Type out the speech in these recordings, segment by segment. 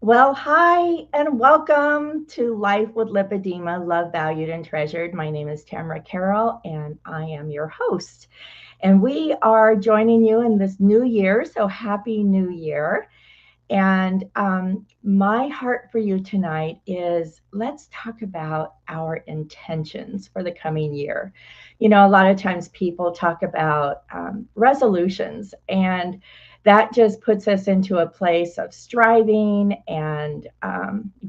Well, hi and welcome to Life with Lipedema, Love, Valued, and Treasured. My name is Tamara Carroll, and I am your host. And we are joining you in this new year. So, happy new year. And my heart for you tonight is let's talk about our intentions for the coming year. A lot of times people talk about resolutions, and that just puts us into a place of striving and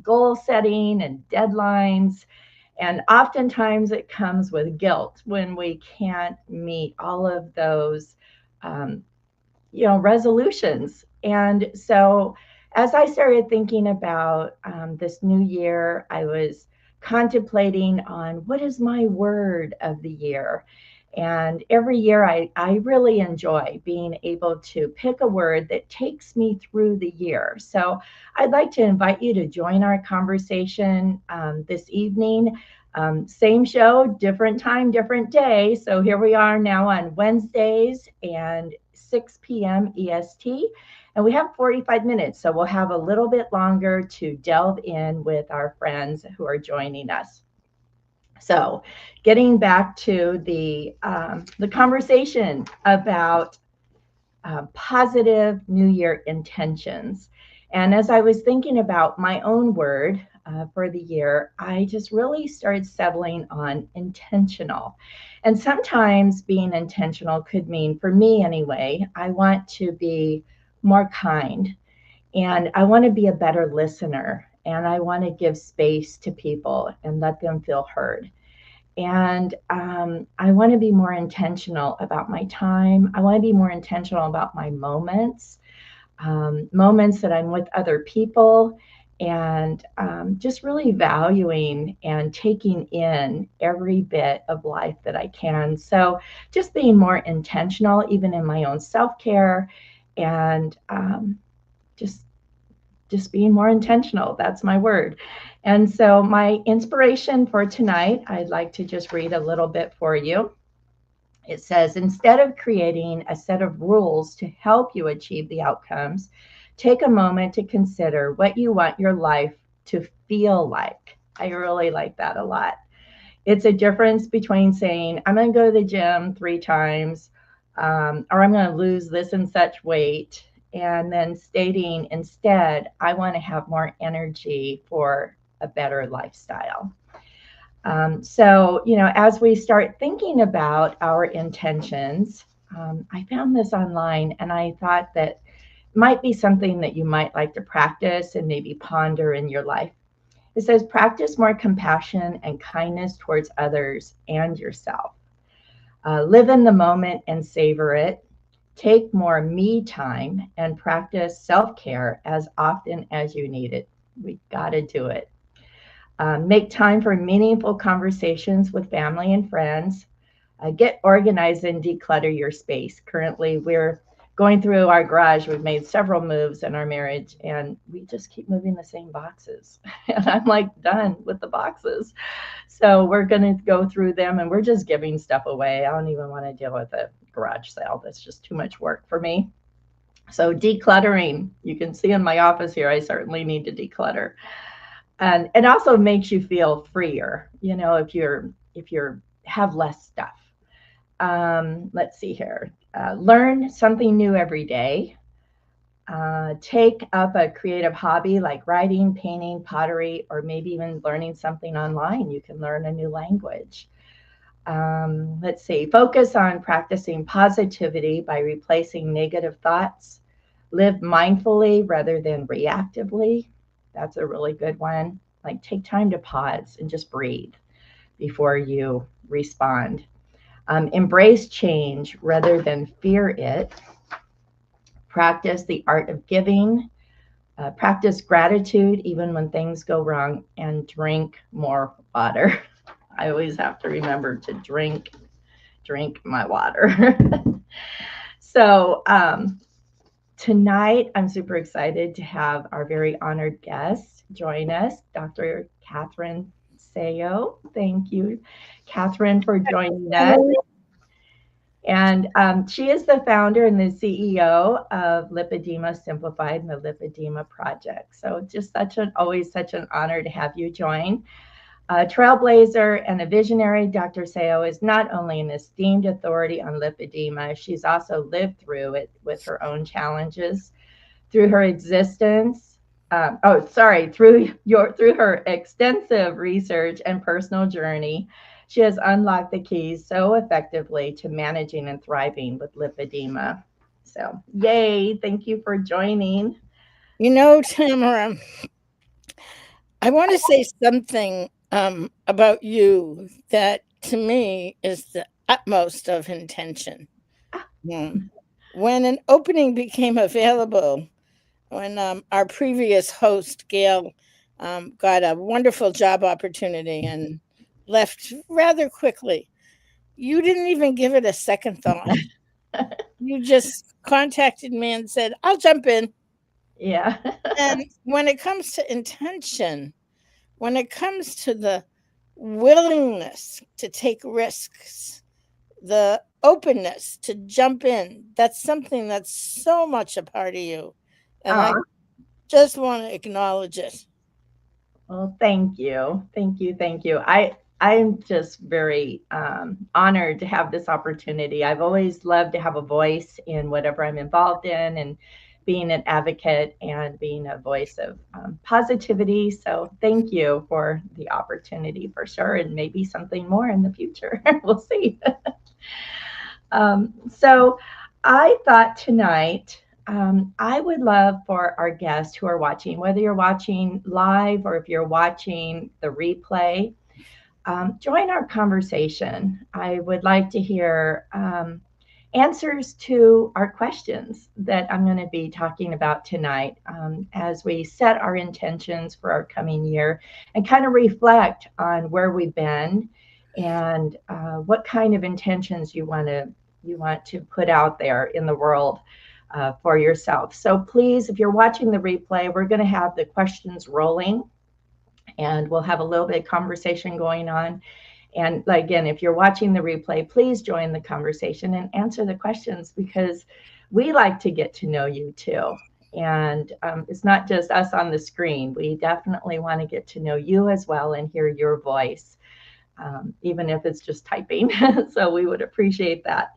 goal setting and deadlines. And oftentimes it comes with guilt when we can't meet all of those um, resolutions. And so, as I started thinking about this new year, I was contemplating on what is my word of the year. And every year, I really enjoy being able to pick a word that takes me through the year. So, I'd like to invite you to join our conversation this evening. Same show, different time, different day. So here we are now on Wednesdays and 6 p.m. EST. And we have 45 minutes, so we'll have a little bit longer to delve in with our friends who are joining us. So, getting back to the conversation about positive New Year intentions. And as I was thinking about my own word for the year, I just really started settling on intentional. And sometimes being intentional could mean, for me anyway, I want to be more kind and I want to be a better listener and I want to give space to people and let them feel heard. And I want to be more intentional about my time. I want to be more intentional about my moments, moments that I'm with other people, and just really valuing and taking in every bit of life that I can. So, just being more intentional, even in my own self care, and just just being more intentional. That's my word. And so, my inspiration for tonight, I'd like to just read a little bit for you. It says, instead of creating a set of rules to help you achieve the outcomes, take a moment to consider what you want your life to feel like. I really like that a lot. It's a difference between saying, I'm going to go to the gym 3 times, or I'm going to lose this and such weight, and then stating instead, I want to have more energy for a better lifestyle. As we start thinking about our intentions, I found this online and I thought that might be something that you might like to practice and maybe ponder in your life. It says, practice more compassion and kindness towards others and yourself. Live in the moment and savor it. Take more me time and practice self care as often as you need it. We got to do it. Make time for meaningful conversations with family and friends. Get organized and declutter your space. Currently, we're going through our garage. We've made several moves in our marriage, and we just keep moving the same boxes. And I'm like done with the boxes. So we're going to go through them, and we're just giving stuff away. I don't even want to deal with a garage sale. That's just too much work for me. So decluttering, you can see in my office here, I certainly need to declutter, and it also makes you feel freer, if you're have less stuff. Let's see here. Learn something new every day. Take up a creative hobby like writing, painting, pottery, or maybe even learning something online. You can learn a new language. Let's see. Focus on practicing positivity by replacing negative thoughts. Live mindfully rather than reactively. That's a really good one. Like, take time to pause and just breathe before you respond. Embrace change rather than fear it. Practice the art of giving. Practice gratitude even when things go wrong, and drink more water. I always have to remember to drink my water. So tonight, I'm super excited to have our very honored guest join us, Dr. Catherine Seo. Thank you, Catherine, for joining us. And she is the founder and the CEO of Lipedema Simplified and the Lipedema Project. So just always such an honor to have you join. A trailblazer and a visionary, Dr. Seo is not only an esteemed authority on lipedema, she's also lived through it with her own challenges. Through her existence, through her extensive research and personal journey, she has unlocked the keys so effectively to managing and thriving with lipedema. So, yay! Thank you for joining. Tamara, I want to say something about you that to me is the utmost of intention. Mm. When an opening became available, when our previous host, Gail, got a wonderful job opportunity and left rather quickly, you didn't even give it a second thought. You just contacted me and said, I'll jump in. Yeah. And when it comes to intention, when it comes to the willingness to take risks, the openness to jump in, that's something that's so much a part of you. And I Oh, just want to acknowledge it. well, thank you. Thank you. Thank you. I'm just very honored to have this opportunity. I've always loved to have a voice in whatever I'm involved in and being an advocate and being a voice of positivity. So thank you for the opportunity for sure, and maybe something more in the future. We'll see. So I thought tonight I would love for our guests who are watching, whether you're watching live or if you're watching the replay, join our conversation. I would like to hear answers to our questions that I'm going to be talking about tonight as we set our intentions for our coming year and kind of reflect on where we've been and what kind of intentions you want to put out there in the world for yourself. So please, if you're watching the replay, we're going to have the questions rolling and we'll have a little bit of conversation going on. And again, if you're watching the replay, please join the conversation and answer the questions because we like to get to know you too. And it's not just us on the screen. We definitely want to get to know you as well and hear your voice, even if it's just typing. So we would appreciate that.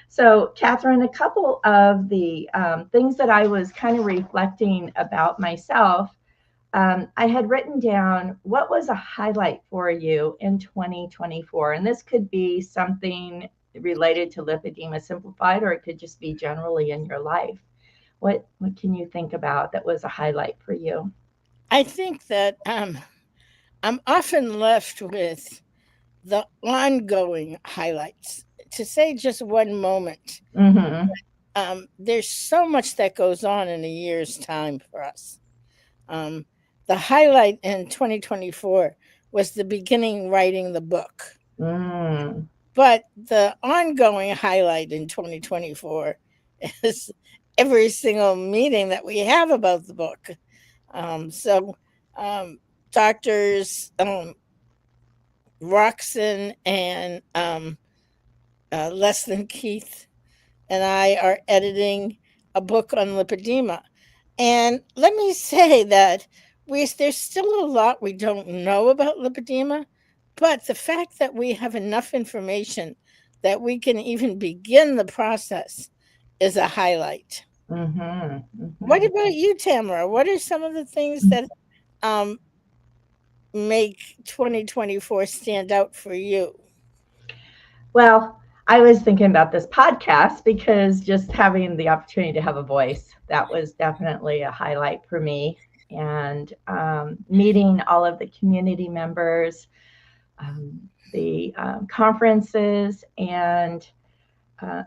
So, Catherine, a couple of the things that I was kind of reflecting about myself, I had written down what was a highlight for you in 2024. And this could be something related to Lipedema Simplified, or it could just be generally in your life. What can you think about that was a highlight for you? I think that I'm often left with the ongoing highlights. To say just one moment, Mm-hmm. there's so much that goes on in a year's time for us. Um, the highlight in 2024 was the beginning writing the book. Mm. But the ongoing highlight in 2024 is every single meeting that we have about the book. So, doctors Roxon and Less Than Keith and I are editing a book on lipedema. And let me say that there's still a lot we don't know about lipedema, but the fact that we have enough information that we can even begin the process is a highlight. Mm-hmm. What Mm-hmm. about you, Tamara? What are some of the things that um, make 2024 stand out for you? Well, I was thinking about this podcast because just having the opportunity to have a voice, that was definitely a highlight for me. And meeting all of the community members, the conferences, and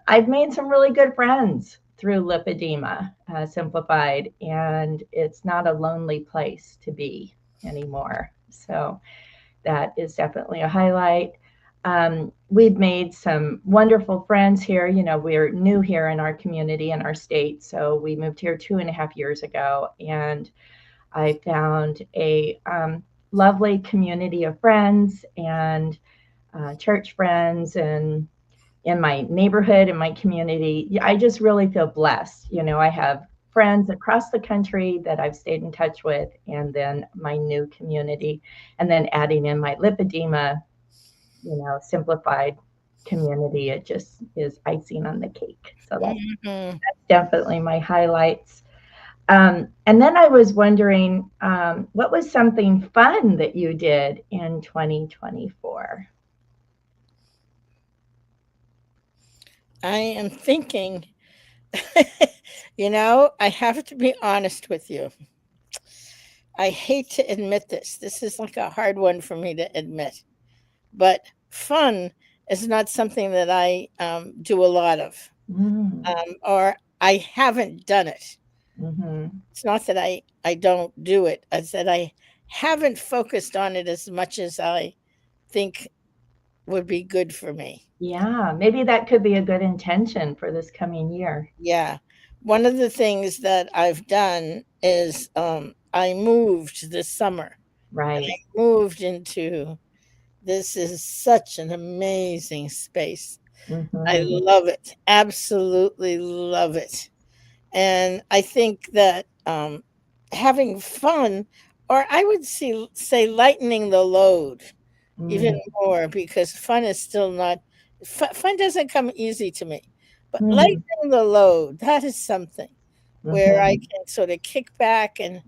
I've made some really good friends through Lipedema Simplified, and it's not a lonely place to be anymore. So that is definitely a highlight. We've made some wonderful friends here. You know, we're new here in our community in our state. So we moved here 2.5 years ago, and I found a lovely community of friends and church friends and in my neighborhood, in my community. I just really feel blessed. I have friends across the country that I've stayed in touch with, and then my new community, and then adding in my lipedema, simplified community. It just is icing on the cake. So Mhm. that's definitely my highlights. And then I was wondering, what was something fun that you did in 2024? I am thinking, I have to be honest with you. I hate to admit this. This is like a hard one for me to admit. But fun is not something that I do a lot of, Mm, or I haven't done it. hmm. It's not that I don't do it, it's that I haven't focused on it as much as I think would be good for me. Yeah, maybe that could be a good intention for this coming year. Yeah. One of the things that I've done is I moved this summer. Right. I moved into this is such an amazing space. I Hmm. love it. Absolutely love it. And I think that having fun, or I would say lightening the load even Mm-hmm. more, because fun is still not, fun doesn't come easy to me. But lightening the load, that is something where I Hmm. can sort of kick back and,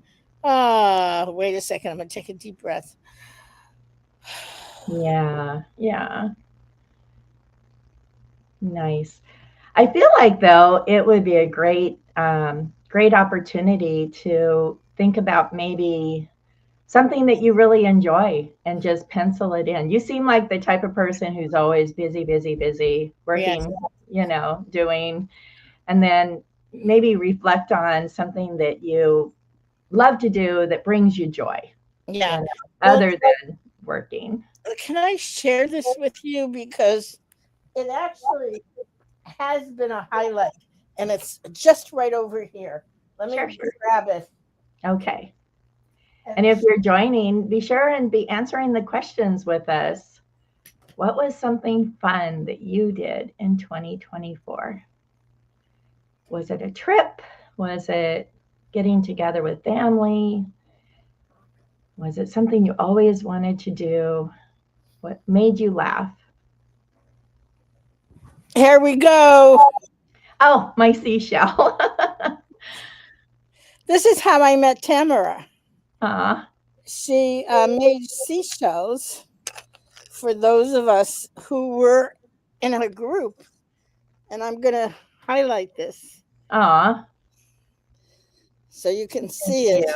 wait a second, I'm going to take a deep breath. Yeah, yeah, nice. I feel like though it would be a great opportunity to think about maybe something that you really enjoy and just pencil it in. You seem like the type of person who's always busy, busy, busy, Yes. working, doing, and then maybe reflect on something that you love to do that brings you joy, Yeah. Well, other than working. can I share this with you? Because it actually has been a highlight, and it's just right over here. Let Sure, me sure. grab it. Okay. And And if you're joining, be sure and be answering the questions with us. What was something fun that you did in 2024? Was it a trip? Was it getting together with family? Was it something you always wanted to do? What made you laugh? here we go. Oh, my seashell. This is how I met Tamara. Aw, She made seashells for those of us who were in a group, and I'm going to highlight this aw, so you can thank see you. it.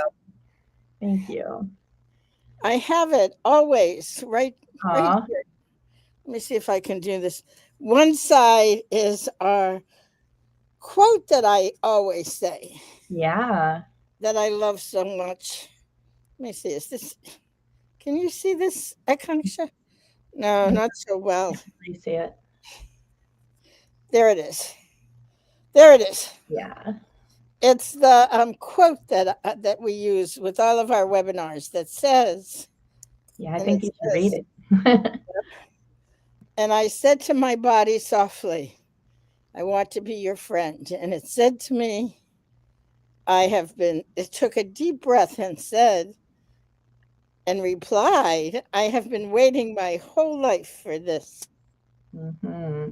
Thank you. I have it always right Aw, here. Let me see if I can do this. One side is our quote that I always say yeah. that I love so much. Let me see. Is this? Can you see this, Akansha? No, I not so well. can't really see it. There it is. There it is. Yeah. It's the quote that we use with all of our webinars that says, Yeah, I and it think you should read says, it. and I said to my body softly, I want to be your friend. And it said to me, it took a deep breath and said, and replied, I have been waiting my whole life for this. Hmm.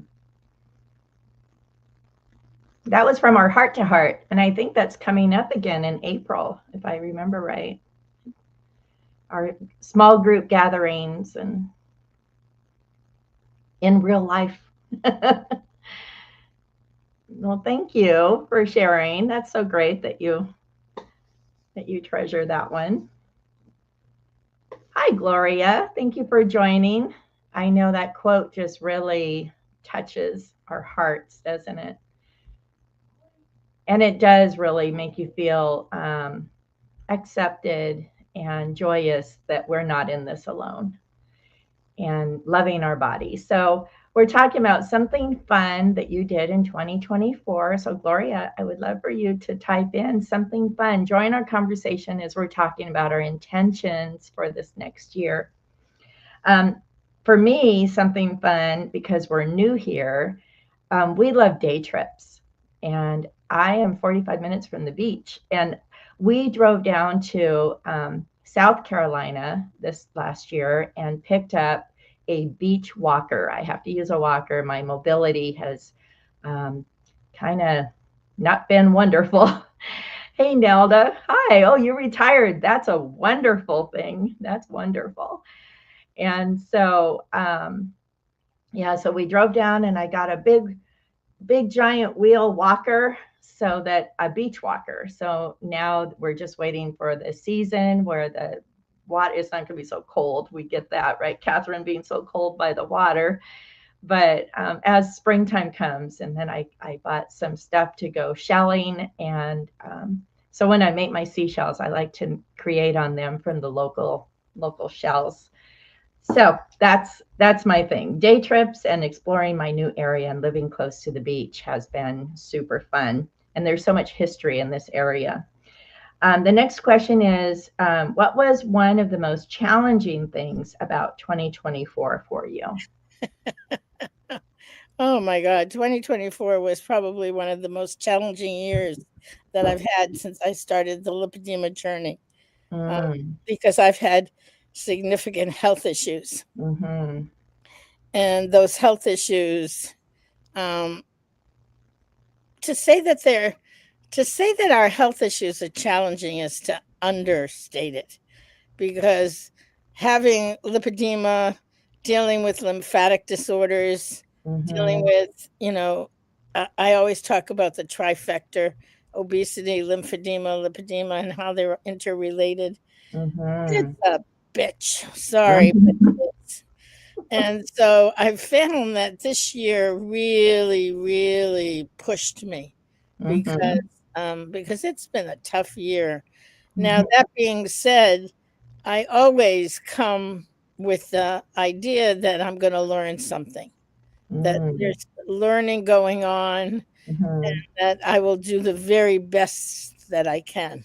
That was from our heart to heart. And I think that's coming up again in April, if I remember right. Our small group gatherings and in real life. Well, thank you for sharing. That's so great that you treasure that one. Hi, Gloria. Thank you for joining. I know that quote just really touches our hearts, doesn't it? And it does really make you feel accepted and joyous that we're not in this alone and loving our body. So, we're talking about something fun that you did in 2024. So, Gloria, I would love for you to type in something fun. Join our conversation as we're talking about our intentions for this next year. Um, for me, something fun because we're new here, we love day trips. And I am 45 minutes from the beach. And we drove down to South Carolina this last year and picked up a beach walker. I have to use a walker. My mobility has kind of not been wonderful. Hey, Nelda. Hi. Oh, you retired. That's a wonderful thing. That's wonderful. And so, yeah, so we drove down and I got a big giant wheel walker, so that a beach walker. So now we're just waiting for the season where the water is not going to be so cold. We get that, right? Catherine being so cold by the water. But as springtime comes, and then I bought some stuff to go shelling. And so when I make my seashells, I like to create on them from the local shells. So that's my thing. Day trips and exploring my new area and living close to the beach has been super fun. And there's so much history in this area. The next question is, what was one of the most challenging things about 2024 for you? Oh my God, 2024 was probably one of the most challenging years that I've had since I started the lipedema journey, because I've had significant health issues. Mm-hmm. And those health issues, to say that our health issues are challenging is to understate it, because having lipedema, dealing with lymphatic disorders, dealing with, I always talk about the trifecta: obesity, lymphedema, lipedema, and how they're interrelated. It's a bitch. Sorry, but it is. And so I found that this year really, really pushed me, because it's been a tough year. Now, that being said, I always come with the idea that I'm going to learn something, that there's learning going on, and that I will do the very best that I can.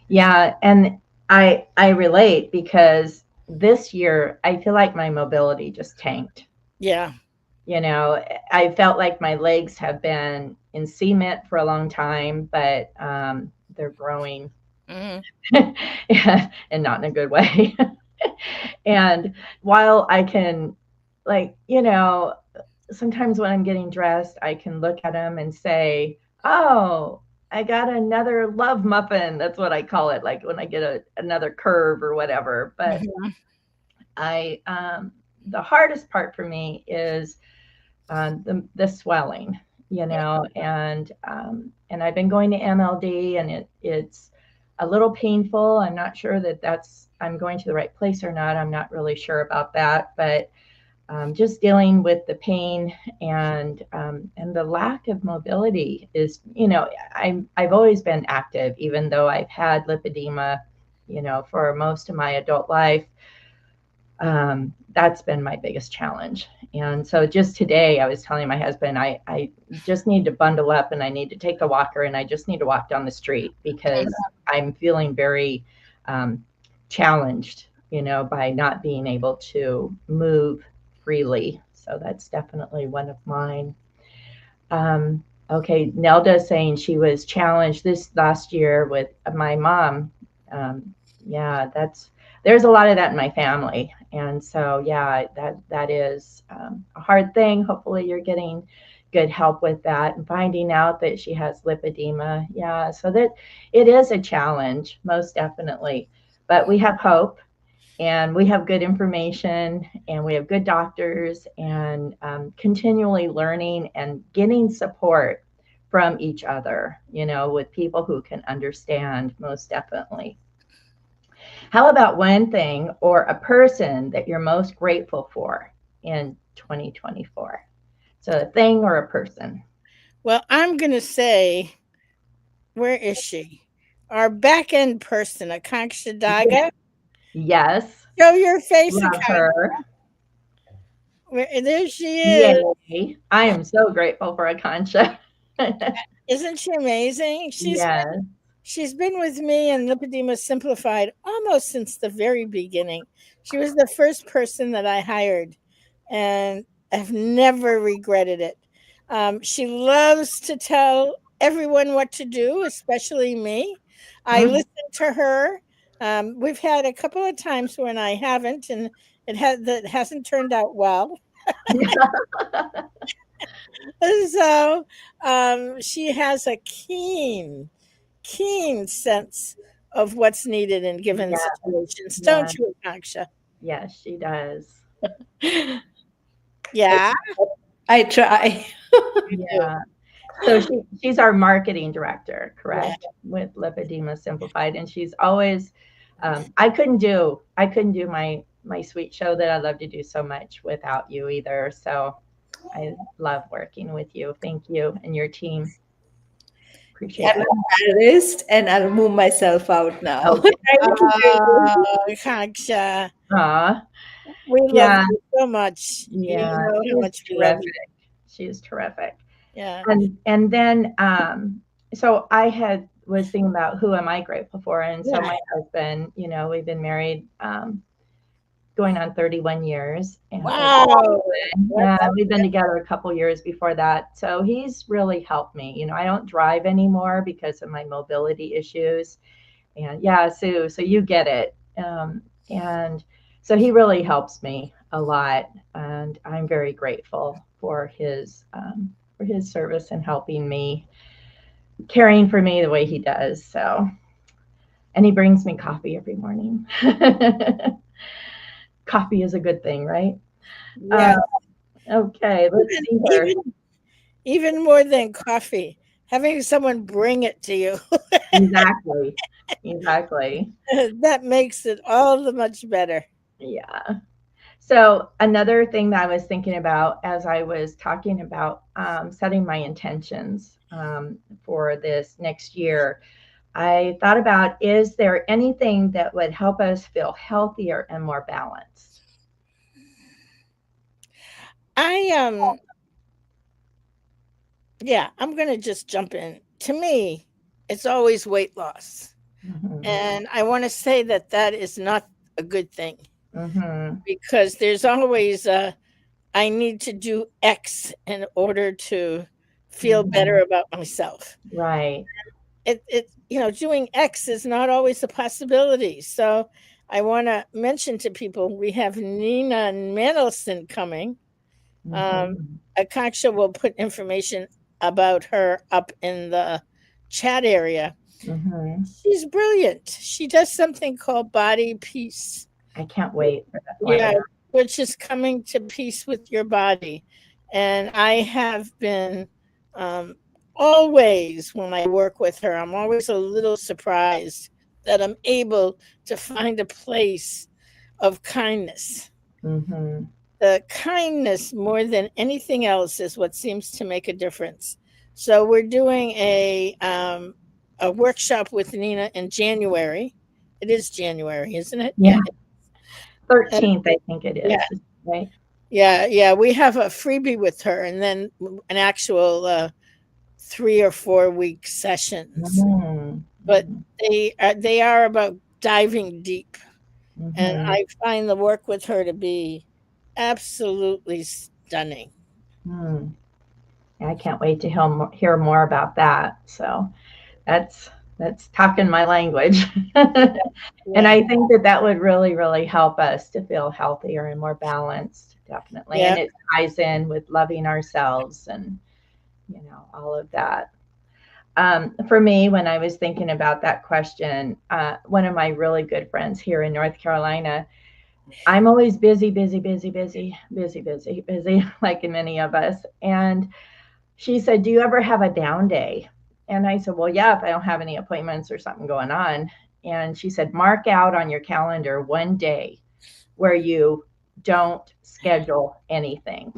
Yeah, and I relate because this year I feel like my mobility just tanked. Yeah. I felt like my legs have been in cement for a long time, but they're growing. Yeah, and not in a good way. And while I can, sometimes when I'm getting dressed, I can look at them and say, oh, I got another love muffin. That's what I call it. Like when I get another curve or whatever. But the hardest part for me is the swelling, and I've been going to MLD, and it's a little painful. I'm not sure that I'm going to the right place or not. I'm not really sure about that, but just dealing with the pain and the lack of mobility is, I've always been active, even though I've had lipedema, for most of my adult life. That's been my biggest challenge. And so just today I was telling my husband, I just need to bundle up and I need to take the walker and I just need to walk down the street because I'm feeling very challenged, by not being able to move freely. So that's definitely one of mine. Okay, Nelda saying she was challenged this last year with my mom. Yeah, there's a lot of that in my family. And so, yeah, that is a hard thing. Hopefully you're getting good help with that and finding out that she has lipedema. Yeah, so that it is a challenge, most definitely. But we have hope and we have good information and we have good doctors and continually learning and getting support from each other, with people who can understand, most definitely. How about one thing or a person that you're most grateful for in 2024? So a thing or a person. Well, I'm going to say, where is she? Our back end person, Akanksha Daga. Yes. Show your face, Love Akanksha. her. There she is. Yay. I am so grateful for Akanksha. Isn't she amazing? Yes. She's been with me and Lipedema Simplified almost since the very beginning. She was the first person that I hired, and I've never regretted it. She loves to tell everyone what to do, especially me. I Mhm. listen to her. We've had a couple of times when I haven't, and that hasn't turned out well. So she has a keen sense of what's needed in given Yeah, situations, yeah, don't you, Aksha? yes, she does. Yeah, I try. you do. Yeah. So she's our marketing director, Yeah. correct, with Lipedema Simplified, and she's always. I couldn't do my sweet show that I love to do so much without you either. So I love working with you. Thank you and your team. Appreciate I'm that. embarrassed and I'll move myself out now. Okay. Thank you, Katie. Oh, Aksha, Aw, we love yeah, you so much. You yeah, know how she's much we love terrific. you. She's terrific. Yeah. And then so I had was thinking about who am I grateful for, and so Yeah. my husband, we've been married going on 31 years, and Wow. yeah, That's we've been together a couple years before that. So he's really helped me. I don't drive anymore because of my mobility issues. And yeah, Sue, so you get it. And so he really helps me a lot, and I'm very grateful for his service and helping me, caring for me the way he does. So, and he brings me coffee every morning. Coffee is a good thing, right? yeah. Uh, okay, let's Even see here. even even more than coffee, having someone bring it to you, Exactly. Exactly. that makes it all the much better. Yeah. So another thing that I was thinking about as I was talking about setting my intentions for this next year, I thought about, is there anything that would help us feel healthier and more balanced? I Yeah, I'm going to just jump in. To me, it's always weight loss. Mm-hmm. And I want to say that that is not a good thing Mm-hmm. because there's always I need to do X in order to feel Mm-hmm. better about myself. Right. Doing X is not always a possibility. So I want to mention to people we have Nina Mendelson coming. Um, Mm-hmm. Akaksha will put information about her up in the chat area. Mm-hmm. She's brilliant. She does something called body peace. I can't wait for that Yeah, webinar. which is coming to peace with your body. And I have been um, always, when I work with her, I'm always a little surprised that I'm able to find a place of kindness. Mm-hmm. The kindness more than anything else is what seems to make a difference. So we're doing a workshop with Nina in January. It is January, isn't it? Yeah. Yeah. 13th, I think it Yeah. is. Right. Yeah. We have a freebie with her, and then an actual 3 or 4 week sessions. But Mm-hmm. they are about diving deep, and Mm-hmm. I find the work with her to be absolutely stunning. Mm. I can't wait to hear more about that. So that's that's talking my language. And Yeah. I think that that would really, really help us to feel healthier and more balanced, definitely. And Yeah. it ties in with loving ourselves and, all of that. For me, when I was thinking about that question, one of my really good friends here in North Carolina, I'm always busy, busy, busy, busy, busy, busy, busy, like many of us. And she said, "Do you ever have a down day?" And I said, "Well, yeah, if I don't have any appointments or something going on." And she said, "Mark out on your calendar one day where you don't schedule anything."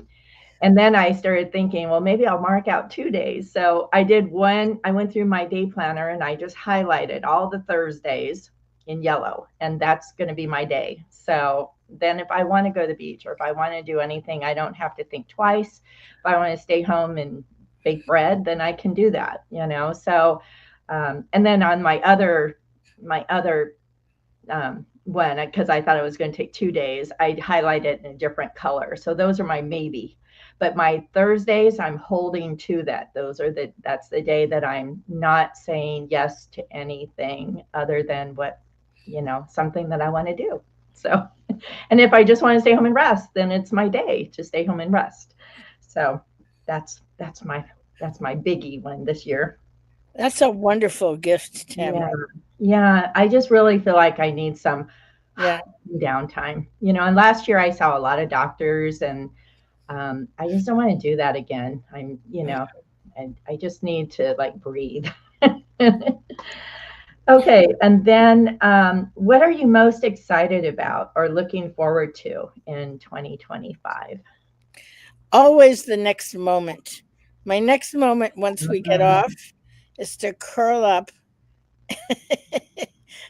And then I started thinking, well, maybe I'll mark out 2 days. So I did one, I went through my day planner and I just highlighted all the Thursdays in yellow, and that's going to be my day. So then if I want to go to the beach or if I want to do anything, I don't have to think twice. If I want to stay home and bake bread, then I can do that. So, and then on my other one, because I thought it was going to take 2 days, I'd highlight it in a different color. So those are my maybe. But my Thursdays, I'm holding to that. That's the day that I'm not saying yes to anything other than what, something that I want to do. So, and if I just want to stay home and rest, then it's my day to stay home and rest. So that's my biggie one this year. That's a wonderful gift, Yeah. Tamara. Yeah. I just really feel like I need some Yeah. downtime, and last year I saw a lot of doctors, and I just don't want to do that again. I just need to like breathe. Okay. And then what are you most excited about or looking forward to in 2025? Always the next moment. My next moment, once we get Mhm. off, is to curl up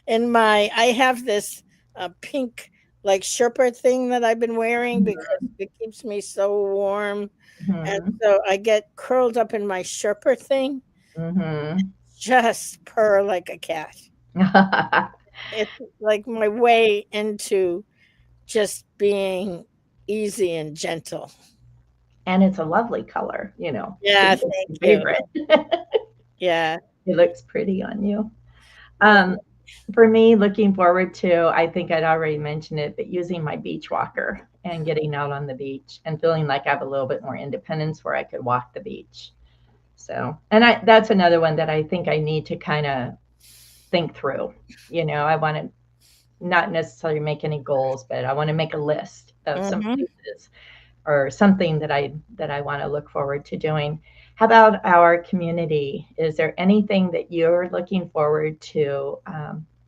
in my. I have this pink like Sherpa thing that I've been wearing because it keeps me so warm. And Mhm. so I get curled up in my Sherpa thing, Mhm. just purr like a cat. It's like my way into just being easy and gentle. And it's a lovely color, Yeah, pink is my thank you. favorite. Yeah. It looks pretty on you. Um, for me, looking forward to, I think I'd already mentioned it, but using my beach walker and getting out on the beach and feeling like I have a little bit more independence where I could walk the beach. So, and that's another one that I think I need to kind of think through. I want to not necessarily make any goals, but I want to make a list of some Hmm. places or something that I want to look forward to doing. How about our community? Is there anything that you're looking forward to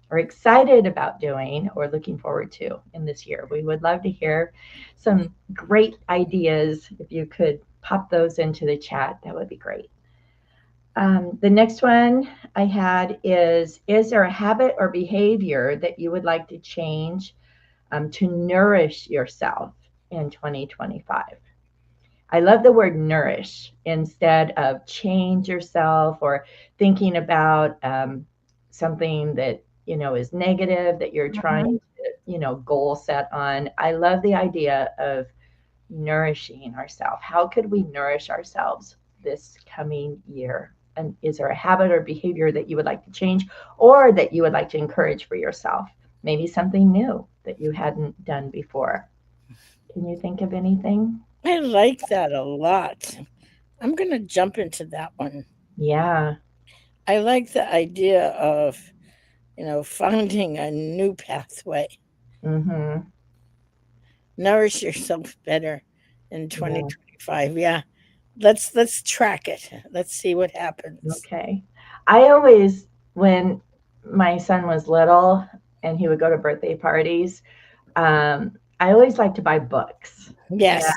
or excited about doing or looking forward to in this year? We would love to hear some great ideas. If you could pop those into the chat, that would be great. The next one I had is there a habit or behavior that you would like to change to nourish yourself in 2025? I love the word nourish instead of change yourself or thinking about something that, is negative that you're trying Hmm. to, goal set on. I love the idea of nourishing ourselves. How could we nourish ourselves this coming year? And is there a habit or behavior that you would like to change or that you would like to encourage for yourself? Maybe something new that you hadn't done before. Can you think of anything? I like that a lot. I'm going to jump into that one. Yeah. I like the idea of, finding a new pathway. Mm-hmm. Nourish yourself better in Yeah. 2025. Yeah. Let's track it. Let's see what happens. Okay. I always, when my son was little and he would go to birthday parties, I always liked to buy books. Yes.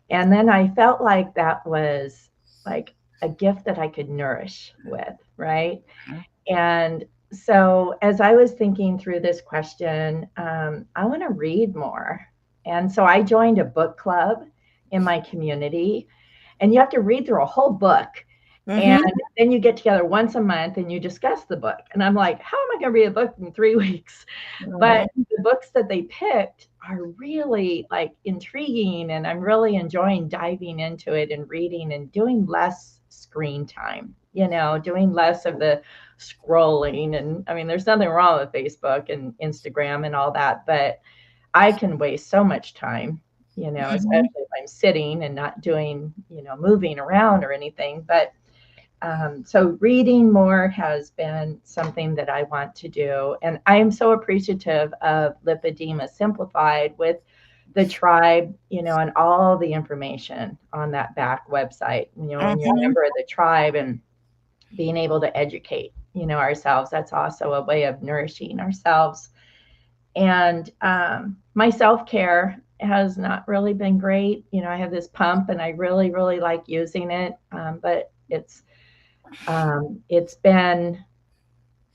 And then I felt like that was like a gift that I could nourish with, right? And so as I was thinking through this question, I want to read more. And so I joined a book club in my community, and you have to read through a whole book. And Mm-hmm. then you get together once a month and you discuss the book. And I'm like, how am I going to read a book in 3 weeks? But Mm-hmm. the books that they picked are really like intriguing. And I'm really enjoying diving into it and reading and doing less screen time, doing less of the scrolling. And I mean, there's nothing wrong with Facebook and Instagram and all that, but I can waste so much time, Mm-hmm. especially if I'm sitting and not doing, moving around or anything. But so reading more has been something that I want to do. And I am so appreciative of Lipedema Simplified with the tribe, and all the information on that back website, when you're a Mm-hmm. member of the tribe and being able to educate, ourselves. That's also a way of nourishing ourselves. And my self care has not really been great. I have this pump and I really, really like using it. But it's been,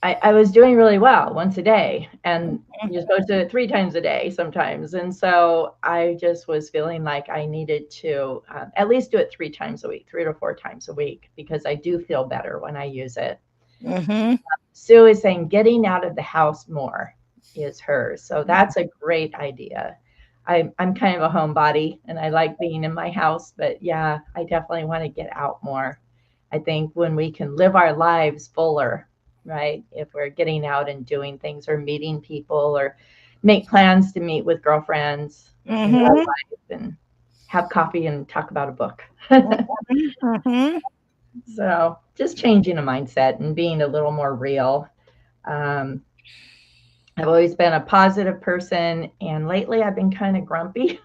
I was doing really well once a day, and you're supposed to do it 3 times a day sometimes. And so I just was feeling like I needed to at least do it 3 times a week, 3 to 4 times a week, because I do feel better when I use it. Mm-hmm. Sue is saying getting out of the house more. is hers. So that's a great idea. I'm kind of a homebody and I like being in my house, but yeah, I definitely want to get out more. I think when we can live our lives fuller, right? If we're getting out and doing things or meeting people or make plans to meet with girlfriends in real Mm-hmm. life and have coffee and talk about a book. Mm-hmm. So just changing a mindset and being a little more real. Um, I've always been a positive person, and lately I've been kind of grumpy.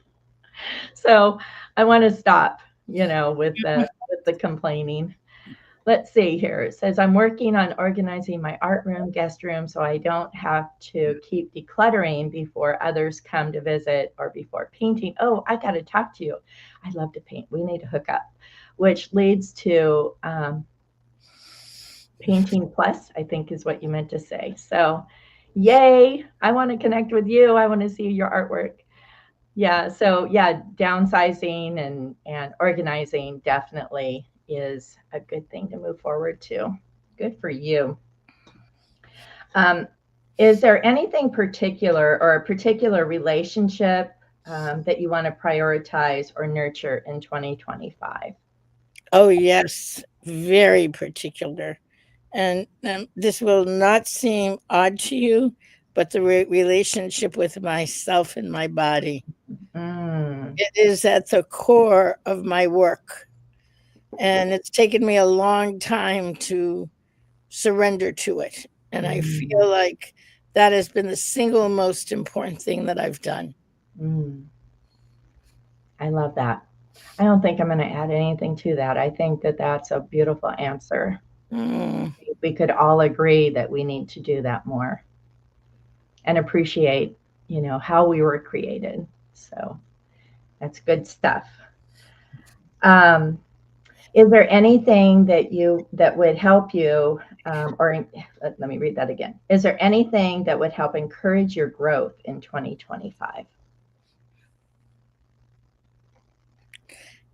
So I want to stop, with the complaining. Let's see here. It says I'm working on organizing my art room, guest room, so I don't have to keep decluttering before others come to visit or before painting. Oh, I got to talk to you. I love to paint. We need to hook up, which leads to painting plus, I think is what you meant to say. So, yay! I want to connect with you. I want to see your artwork. Yeah, so yeah, downsizing and organizing definitely is a good thing to move forward to. Good for you. Um, is there anything particular or a particular relationship that you want to prioritize or nurture in 2025? Oh, yes, very particular. And this will not seem odd to you, but the relationship with myself and my body. Mm, It is at the core of my work. And it's taken me a long time to surrender to it. And I mm, feel like that has been the single most important thing that I've done. mm. I love that. I don't think I'm going to add anything to that. I think that that's a beautiful answer. Mm, We could all agree that we need to do that more and appreciate, how we were created. So that's good stuff. Um, is there anything that would help you, or let me read that again? Is there anything that would help encourage your growth in 2025?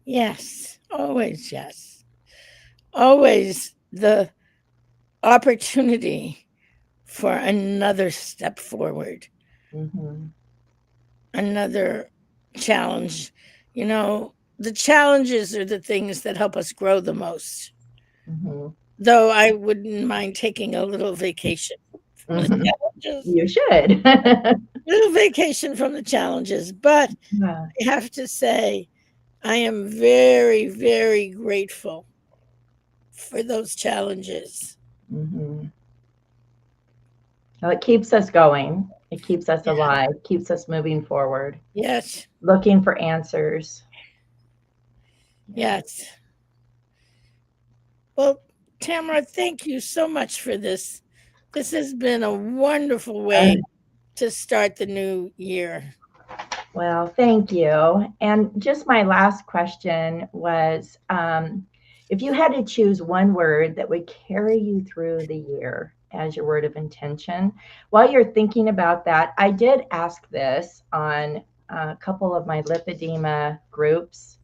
yes, always yes. Always the opportunity for another step forward, Mm-hmm. another challenge. The challenges are the things that help us grow the most. Mm-hmm. Though I wouldn't mind taking a little vacation from the Mm-hmm. challenges, You should. little vacation from the challenges. But Yeah. I have to say, I am very, very grateful for those challenges. Mm-hmm. Well, it keeps us going. It keeps us Yeah. alive, keeps us moving forward, Yes. looking for answers. Yeah. Yes. Well, Tamara, thank you so much for this. This has been a wonderful Uh, way to start the new year. well, thank you. And just my last question was if you had to choose one word that would carry you through the year as your word of intention, while you're thinking about that, I did ask this on a couple of my lipedema groups.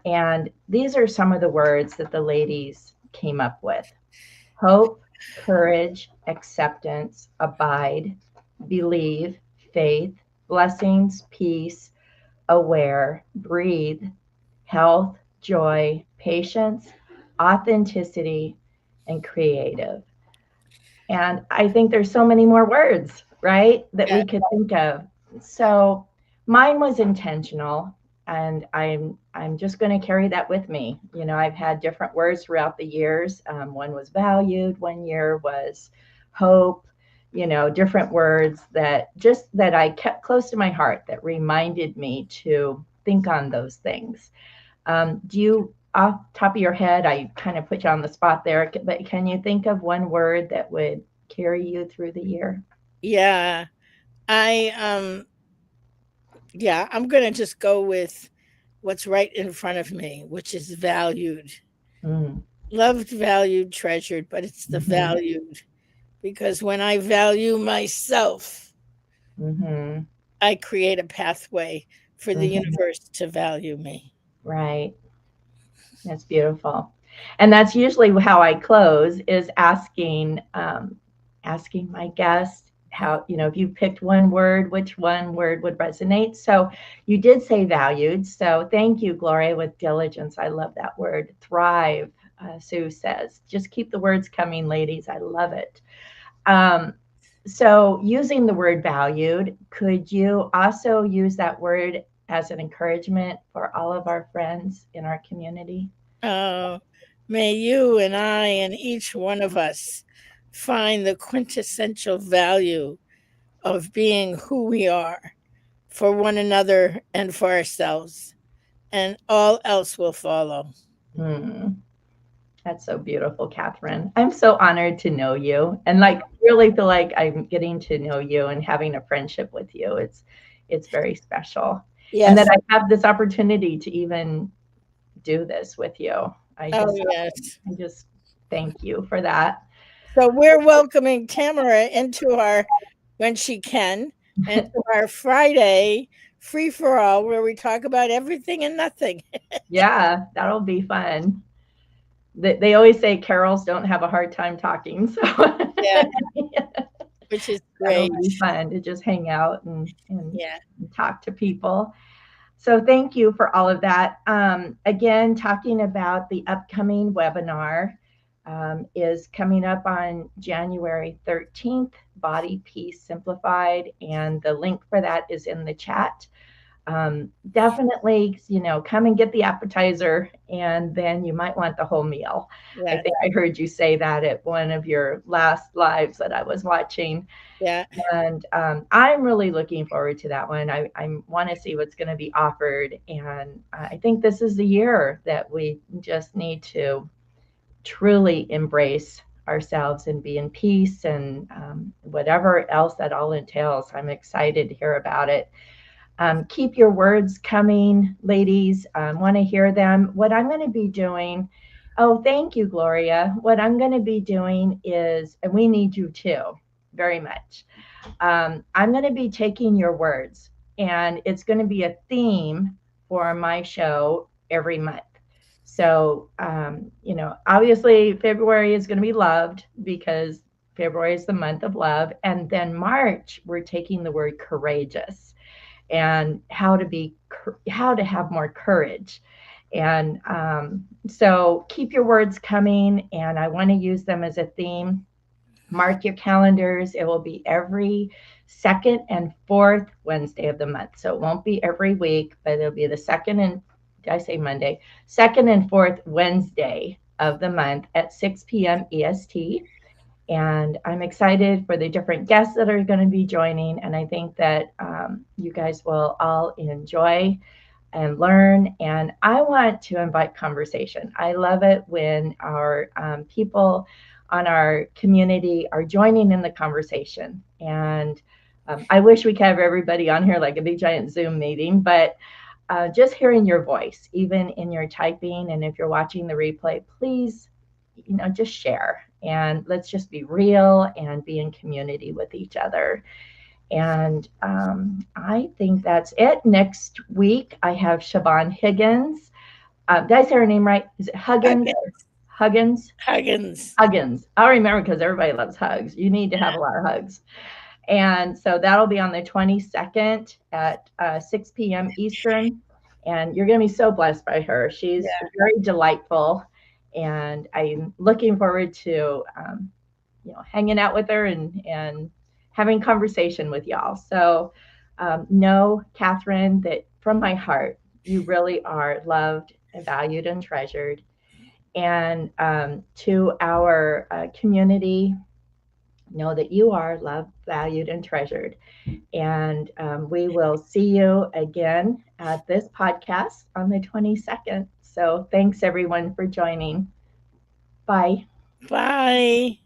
And these are some of the words that the ladies came up with: hope, courage, acceptance, abide, believe, faith, blessings, peace, aware, breathe, health, joy, patience, authenticity, and creative. And I think there's so many more words, right, that Yeah. we could think of. So mine was intentional, and I'm just going to carry that with me. I've had different words throughout the years. One was valued, one year was hope. Different words that I kept close to my heart that reminded me to think on those things. Do you, off the top of your head, I kind of put you on the spot there, but can you think of one word that would carry you through the year? Yeah. I yeah, I'm going to just go with what's right in front of me, which is valued. Mm, Loved, valued, treasured, but it's the mhm, valued because when I value myself, mhm, I create a pathway for the mhm. universe to value me. Right. That's beautiful. And that's usually how I close, is asking my guests how, if you picked one word, which one word would resonate. So you did say valued. So thank you, Gloria, with diligence. I love that word. Thrive, Sue says. Just keep the words coming, ladies. I love it. Um, so using the word valued, could you also use that word as an encouragement for all of our friends in our community? Oh, may you and I and each one of us find the quintessential value of being who we are for one another and for ourselves, and all else will follow. Hmm. That's so beautiful, Catherine. I'm so honored to know you and like really feel like I'm getting to know you and having a friendship with you. It's very special. And that Yes. I have this opportunity to even do this with you. Oh, yes. I just thank you for that. So we're welcoming Tamara into our, when she can, into our Friday free for all where we talk about everything and nothing. Yeah, that'll be fun. They always say Carols don't have a hard time talking, so Yeah, which is that'll great. be fun to just hang out and Yeah. talk to people. So thank you for all of that. Again, talking about the upcoming webinar is coming up on January 13th, Body Peace Simplified, and the link for that is in the chat. Definitely, come and get the appetizer, and then you might want the whole meal. I Yeah. think I heard you say that at one of your last lives that I was watching. Yeah. And I'm really looking forward to that one. I want to see what's going to be offered. And I think this is the year that we just need to truly embrace ourselves and be in peace and whatever else that all entails. I'm excited to hear about it. Keep your words coming, ladies. Want to hear them. What I'm going to be doing. Oh, thank you, Gloria. What I'm going to be doing is, and we need you too, very much. I'm going to be taking your words, and it's going to be a theme for my show every month. So, obviously, February is going to be loved because February is the month of love. And then March, we're taking the word courageous and how to have more courage. And so keep your words coming, and I want to use them as a theme. Mark your calendars. It will be every second and fourth Wednesday of the month. So it won't be every week, but it'll be the second and, did I say Monday? Second and fourth Wednesday of the month at 6 p.m. EST. And I'm excited for the different guests that are going to be joining. And I think that you guys will all enjoy and learn. And I want to invite conversation. I love it when our people on our community are joining in the conversation. And I wish we could have everybody on here like a big giant Zoom meeting, but just hearing your voice, even in your typing, and if you're watching the replay, please, just share and let's just be real and be in community with each other. And I think that's it. Next week, I have Siobhan Higgins. Did I say her name right? Is it Huggins? Huggins? Huggins. Huggins. I'll remember because everybody loves hugs. You need to have a lot of hugs. And so that'll be on the 22nd at 6 p.m. Eastern. And you're going to be so blessed by her. She's very delightful. And I'm looking forward to, hanging out with her and having conversation with y'all. So know, Catherine, that from my heart, you really are loved and valued and treasured. And to our community, know that you are loved, valued, and treasured. And we will see you again at this podcast on the 22nd. So thanks everyone for joining. Bye. Bye.